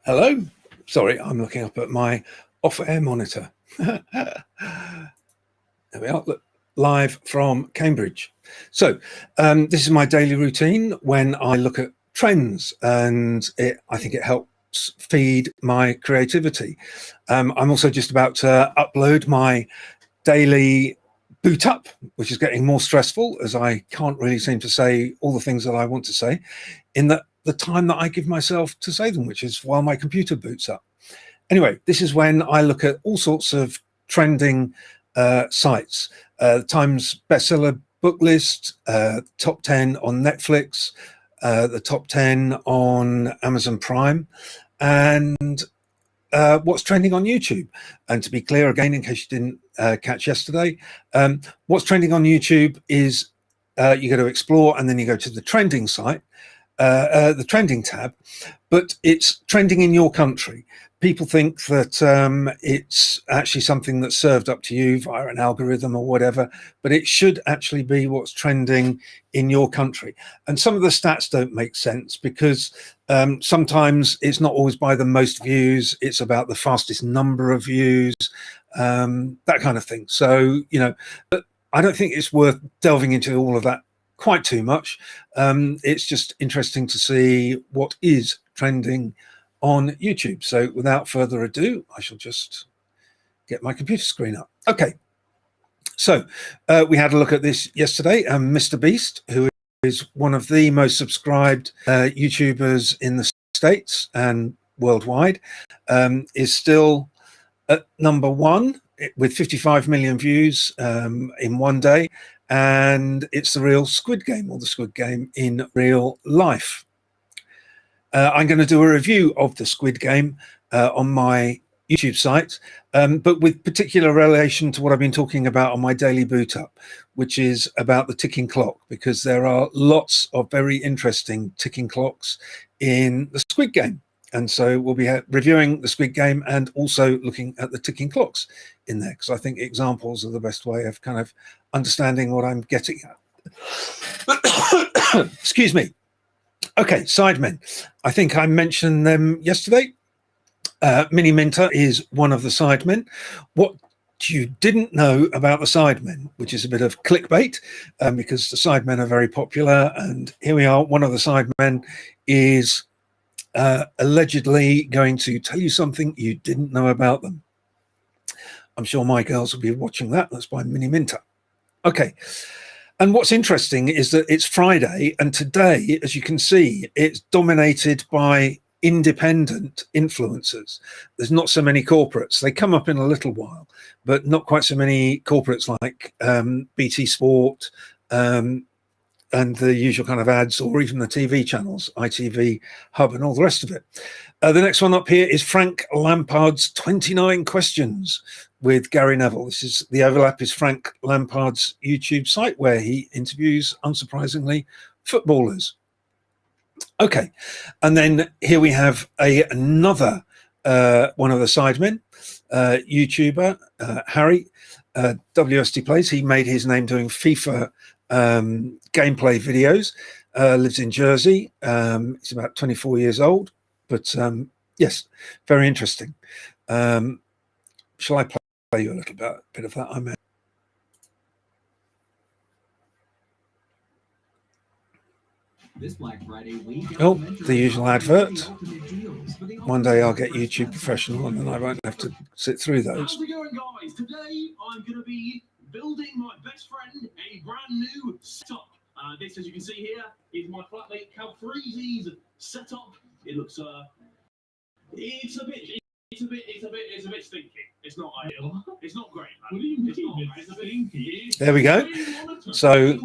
Hello. Sorry, I'm looking up at my off-air monitor. There we are, look, live from Cambridge. So this is my daily routine when I look at trends, and I think it helps feed my creativity. I'm also just about to upload my daily boot up, which is getting more stressful as I can't really seem to say all the things that I want to say in the time that I give myself to say them, which is while my computer boots up. Anyway, this is when I look at all sorts of trending sites, Times bestseller book list, top 10 on Netflix, the top 10 on Amazon Prime, and what's trending on YouTube. And to be clear again, in case you didn't catch yesterday, what's trending on YouTube is you go to explore and then you go to the trending site, the trending tab, but it's trending in your country. People think that it's actually something that's served up to you via an algorithm or whatever, but it should actually be what's trending in your country. And some of the stats don't make sense because sometimes it's not always by the most views, it's about the fastest number of views, that kind of thing. So, you know, I don't think it's worth delving into all of that quite too much. It's just interesting to see what is trending on YouTube. So without further ado, I shall just get my computer screen up. Okay, so we had a look at this yesterday. Mr. Beast, who is one of the most subscribed YouTubers in the States and worldwide, is still at #1 with 55 million views in one day. And it's the real Squid Game, or the Squid Game in real life. I'm going to do a review of the Squid Game on my YouTube site, but with particular relation to what I've been talking about on my daily boot up, which is about the ticking clock, because there are lots of very interesting ticking clocks in the Squid Game. And so we'll be reviewing the Squid Game and also looking at the ticking clocks in there, because I think examples are the best way of kind of understanding what I'm getting at. Excuse me. Okay, Sidemen. I think I mentioned them yesterday. Mini Minter is one of the Sidemen. What you didn't know about the Sidemen, which is a bit of clickbait, because the Sidemen are very popular, and here we are. One of the Sidemen is allegedly going to tell you something you didn't know about them. I'm sure my girls will be watching that. That's by Mini Minter. Okay. And what's interesting is that it's Friday, and today, as you can see, it's dominated by independent influencers. There's not so many corporates. They come up in a little while, but not quite so many corporates like BT Sport and the usual kind of ads, or even the TV channels, ITV Hub and all the rest of it. The next one up here is Frank Lampard's 29 Questions with Gary Neville. This is the overlap is Frank Lampard's YouTube site where he interviews, unsurprisingly, footballers. Okay, and then here we have another one of the Sidemen, YouTuber, Harry, WSD Plays. He made his name doing FIFA gameplay videos, lives in Jersey. He's about 24 years old, but yes, very interesting. Shall I play you a little bit of that? I meant. This Black Friday week, oh, the usual advert. One day I'll get YouTube professional and then I won't have to sit through those. How's it going, guys? Today I'm going to be building my best friend a brand new setup. This, as you can see here, is my flatmate Calfreezy's setup. It looks it's a bit stinky. It's not ideal. It's not great, man. What do you mean? It's a bit stinky. There we go. So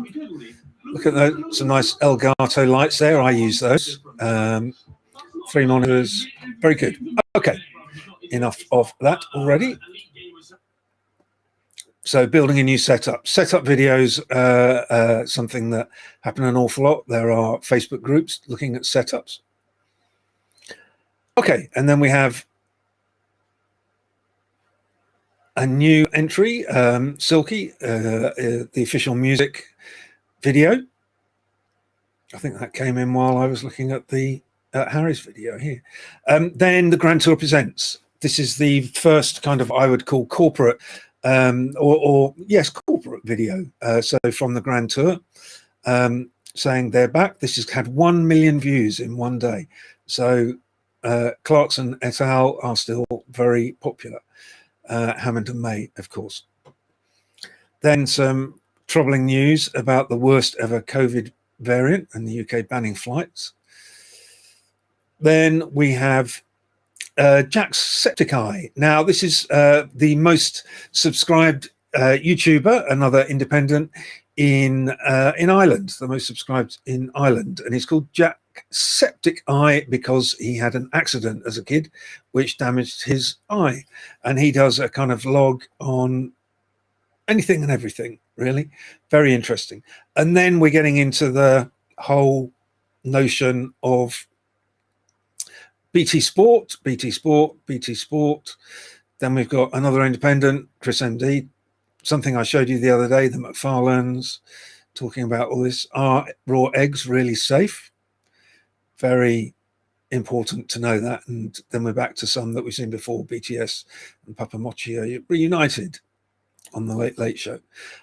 look at those, some nice Elgato lights there. I use those. 3 monitors, very good. Okay, enough of that already. So building a new setup videos, something that happen an awful lot. There are Facebook groups looking at setups. Okay, and then we have a new entry, Silky, the official music video. I think that came in while I was looking at the Harry's video here. Then the Grand Tour Presents. This is the first kind of, I would call, corporate, or yes, corporate video. So from the Grand Tour, saying they're back. This has had 1 million views in one day. So Clarkson et al. Are still very popular. Hammond and May, of course. Then some troubling news about the worst ever COVID variant and the UK banning flights. Then we have Jacksepticeye. Now, this is the most subscribed YouTuber, another independent in Ireland, the most subscribed in Ireland, and he's called Jacksepticeye because he had an accident as a kid which damaged his eye, and he does a kind of vlog on anything and everything, really. Very interesting. And then we're getting into the whole notion of BT Sport. Then we've got another independent, Chris MD, something I showed you the other day, the McFarlanes, talking about all this. Are raw eggs really safe? Very important to know that. And then we're back to some that we've seen before, BTS and Papa Mochi are reunited on the Late Show.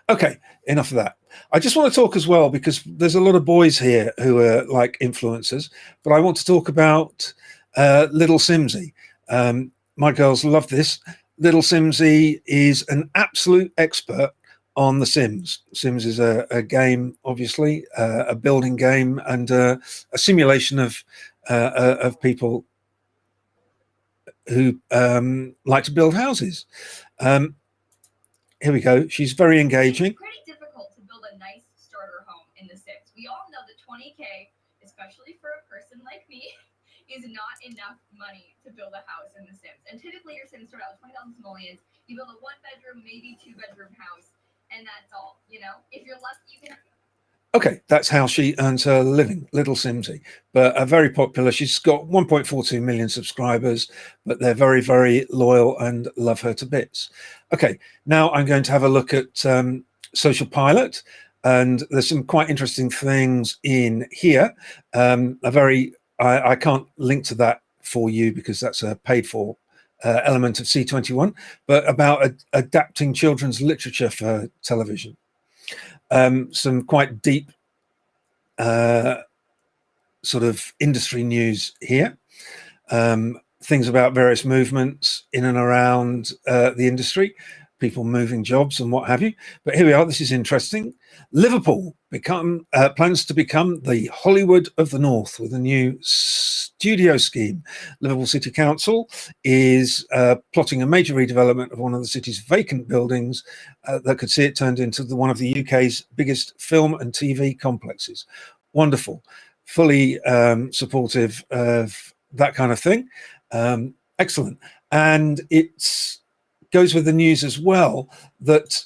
Okay, enough of that. I just want to talk as well, because there's a lot of boys here who are like influencers, but I want to talk about Little Simsy. My girls love this. Little Simsy is an absolute expert on The Sims. Sims is a game, obviously, a building game, and a simulation of people who like to build houses. Here we go. She's very engaging. It's pretty difficult to build a nice starter home in The Sims. We all know that 20K, especially for a person like me, is not enough money to build a house in The Sims. And typically your Sims start out with 20,000 simoleons. You build a 1-bedroom, maybe 2-bedroom house, and that's all. You know, if you're lucky, you can. Okay, that's how she earns her living, Little Simsy. But very popular. She's got 1.42 million subscribers, but they're very, very loyal and love her to bits. Okay, now I'm going to have a look at Social Pilot, and there's some quite interesting things in here. I can't link to that for you because that's a paid for element of C21, but about adapting children's literature for television. Some quite deep sort of industry news here. Things about various movements in and around the industry, people moving jobs and what have you. But here we are. This is interesting. Liverpool plans to become the Hollywood of the North with a new studio scheme. Liverpool City Council is plotting a major redevelopment of one of the city's vacant buildings that could see it turned into one of the UK's biggest film and TV complexes. Wonderful. Fully supportive of that kind of thing. Excellent. And it goes with the news as well that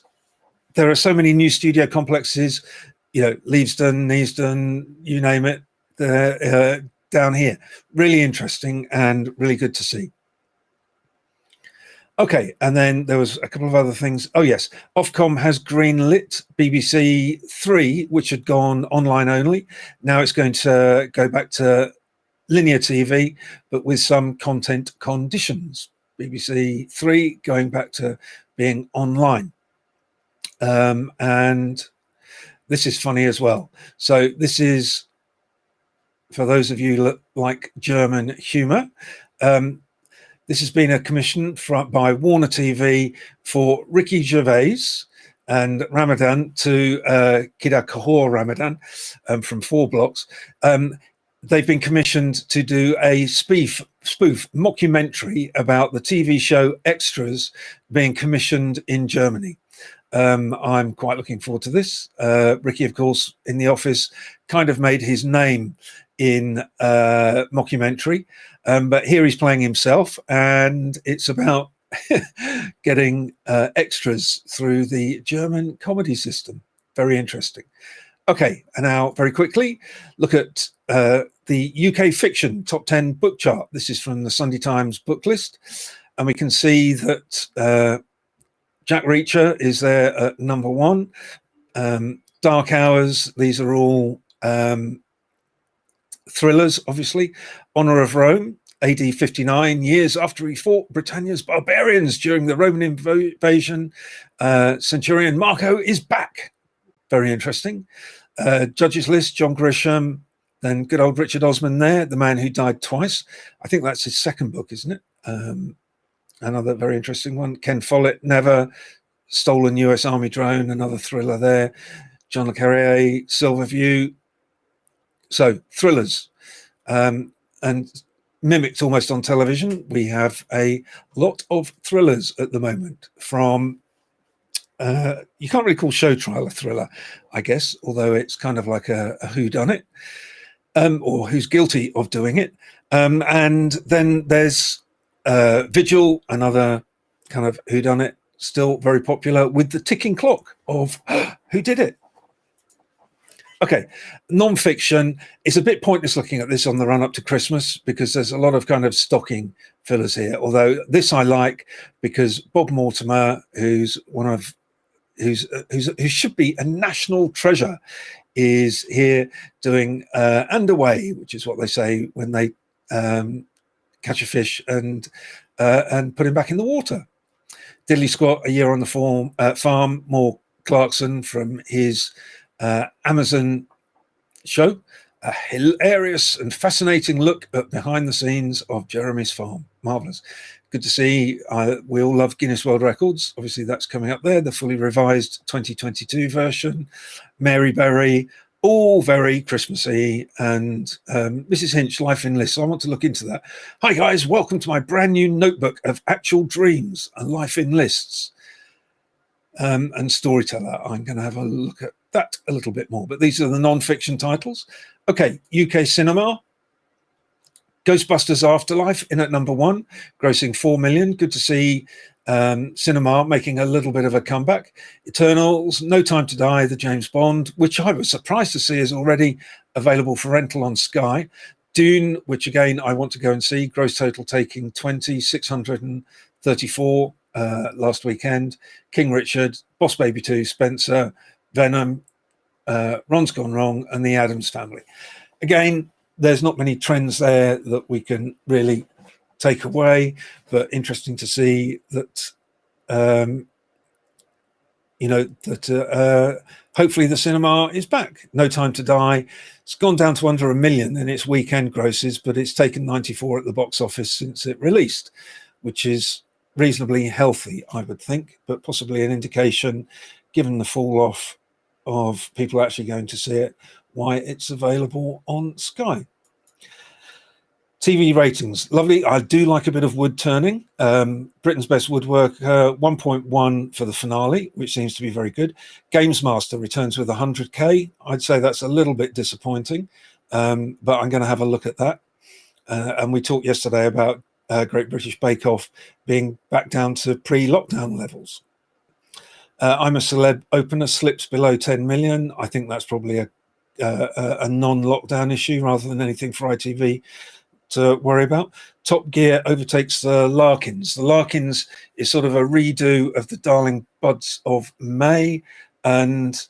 there are so many new studio complexes, you know, Leavesden, Neasden, you name it, down here. Really interesting and really good to see. Okay, and then there was a couple of other things. Oh yes, Ofcom has greenlit BBC 3, which had gone online only. Now it's going to go back to linear TV, but with some content conditions. BBC 3 going back to being online. And this is funny as well. So this is, for those of you that like German humor, this has been a commission by Warner TV for Ricky Gervais and Ramadan to Kida Kahor Ramadan from 4 Blocks. They've been commissioned to do a spoof mockumentary about the TV show Extras being commissioned in Germany. I'm quite looking forward to this. Ricky, of course, in The Office, kind of made his name in mockumentary, but here he's playing himself, and it's about getting extras through the German comedy system. Very interesting. Okay, and now very quickly, look at the UK fiction top 10 book chart. This is from the Sunday Times book list, and we can see that Jack Reacher is there at number 1. Dark Hours, these are all thrillers, obviously. Honor of Rome, AD 59, years after he fought Britannia's barbarians during the Roman invasion. Centurion Marco is back. Very interesting. Judges List, John Grisham, then good old Richard Osman there, the man who died twice. I think that's his second book, isn't it? Another very interesting one. Ken Follett, Never, Stolen US Army Drone, another thriller there. John Le Carrier, Silverview. So thrillers, and mimicked almost on television. We have a lot of thrillers at the moment from, you can't really call Show Trial a thriller, I guess, although it's kind of like a whodunit, or who's guilty of doing it. And then there's Vigil, another kind of whodunit, still very popular, with the ticking clock of who did it. Okay, non-fiction. It's a bit pointless looking at this on the run up to Christmas because there's a lot of kind of stocking fillers here. Although this I like because Bob Mortimer, who should be a national treasure, is here doing and away, which is what they say when they catch a fish and put him back in the water. Diddley Squat, A Year on the Farm, more Clarkson from his Amazon show. A hilarious and fascinating look at behind the scenes of Jeremy's farm. Marvelous. Good to see. We all love Guinness World Records. Obviously, that's coming up there. The fully revised 2022 version. Mary Berry, all very Christmassy. And Mrs. Hinch, Life in Lists. I want to look into that. Hi, guys. Welcome to my brand new notebook of actual dreams and life in lists. And Storyteller. I'm going to have a look at that a little bit more. But these are the non-fiction titles. Okay, UK cinema. Ghostbusters Afterlife in at number 1, grossing 4 million. Good to see cinema making a little bit of a comeback. Eternals, No Time to Die, the James Bond, which I was surprised to see is already available for rental on Sky. Dune, which again I want to go and see, gross total taking 20,634 last weekend. King Richard, Boss Baby 2, Spencer, Venom, Ron's Gone Wrong, and The Addams Family. Again, there's not many trends there that we can really take away, but interesting to see that, hopefully the cinema is back. No Time to Die. It's gone down to under 1 million in its weekend grosses, but it's taken 94 at the box office since it released, which is reasonably healthy, I would think, but possibly an indication, given the fall off of people actually going to see it, why it's available on Sky. TV ratings, lovely. I do like a bit of wood turning. Britain's Best Woodworker, 1.1 for the finale, which seems to be very good. Games Master returns with 100k. I'd say that's a little bit disappointing, but I'm going to have a look at that. And we talked yesterday about Great British Bake Off being back down to pre-lockdown levels. I'm a Celeb opener slips below 10 million. I think that's probably a non-lockdown issue rather than anything for ITV to worry about. Top Gear overtakes the Larkins. The Larkins is sort of a redo of the Darling Buds of May. And,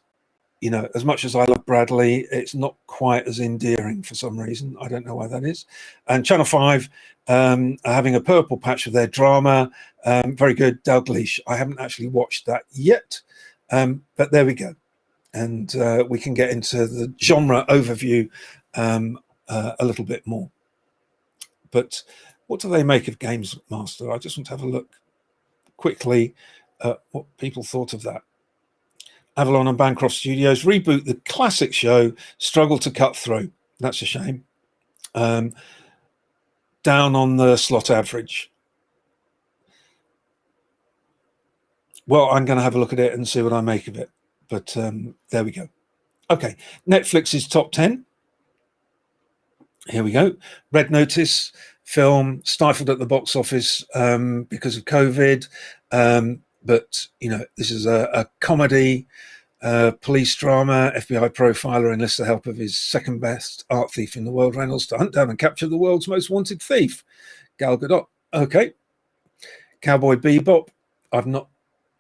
you know, as much as I love Bradley, it's not quite as endearing for some reason. I don't know why that is. And Channel 5 are having a purple patch of their drama. Very good, Dalgleish. I haven't actually watched that yet, but there we go. And we can get into the genre overview a little bit more. But what do they make of Games Master? I just want to have a look quickly at what people thought of that. Avalon and Bancroft Studios reboot the classic show, struggle to cut through. That's a shame. Down on the slot average. Well, I'm going to have a look at it and see what I make of it. But there we go. Okay, Netflix's top 10. Here we go. Red Notice film stifled at the box office because of COVID. But, you know, this is a comedy, police drama. FBI profiler enlists the help of his second best art thief in the world, Reynolds, to hunt down and capture the world's most wanted thief, Gal Gadot. Okay. Cowboy Bebop. I've not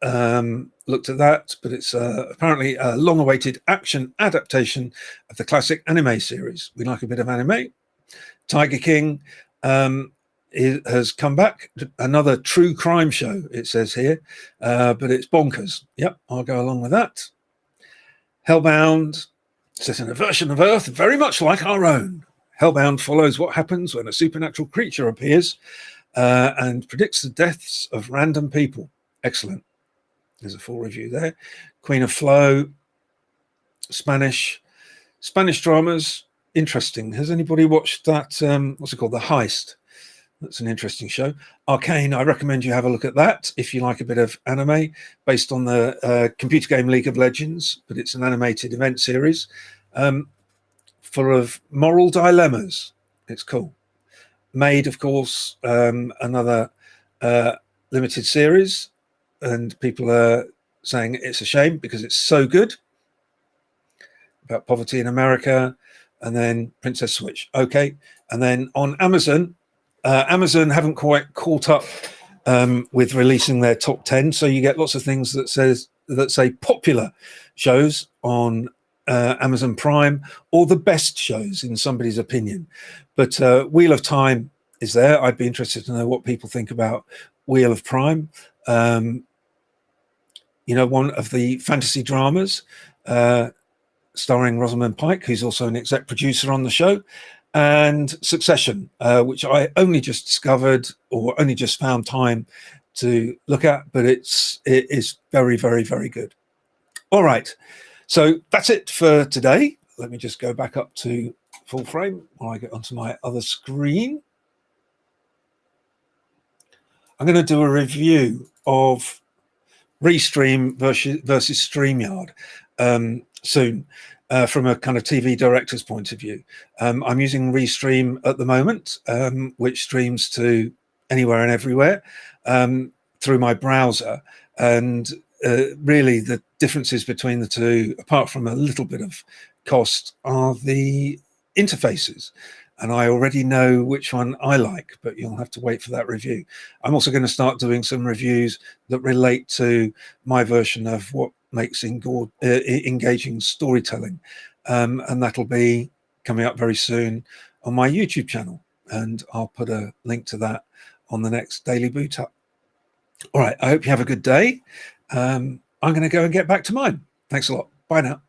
looked at that, but it's apparently a long-awaited action adaptation of the classic anime series. We like a bit of anime. Tiger King has come back. Another true crime show, it says here, but it's bonkers. Yep, I'll go along with that. Hellbound, set in a version of Earth very much like our own. Hellbound follows what happens when a supernatural creature appears and predicts the deaths of random people. Excellent. There's a full review there. Queen of Flow, Spanish dramas. Interesting. Has anybody watched that? What's it called? The Heist. That's an interesting show. Arcane, I recommend you have a look at that if you like a bit of anime, based on the computer game League of Legends, but it's an animated event series full of moral dilemmas. It's cool. Made, of course, another limited series, and people are saying it's a shame because it's so good, about poverty in America. And then Princess Switch. Okay. And then on Amazon, Amazon haven't quite caught up with releasing their top 10. So you get lots of things that say popular shows on Amazon Prime, or the best shows in somebody's opinion. But Wheel of Time is there. I'd be interested to know what people think about Wheel of Prime. You know, one of the fantasy dramas, starring Rosamund Pike, who's also an exec producer on the show, and Succession, which I only just discovered or only just found time to look at, but it is very, very, very good. All right, so that's it for today. Let me just go back up to full frame while I get onto my other screen. I'm going to do a review of Restream versus StreamYard soon, from a kind of TV director's point of view. I'm using Restream at the moment, which streams to anywhere and everywhere through my browser. And really the differences between the two, apart from a little bit of cost, are the interfaces. And I already know which one I like, but you'll have to wait for that review. I'm also going to start doing some reviews that relate to my version of what makes engaging storytelling. And that'll be coming up very soon on my YouTube channel. And I'll put a link to that on the next Daily Boot Up. All right, I hope you have a good day. I'm going to go and get back to mine. Thanks a lot. Bye now.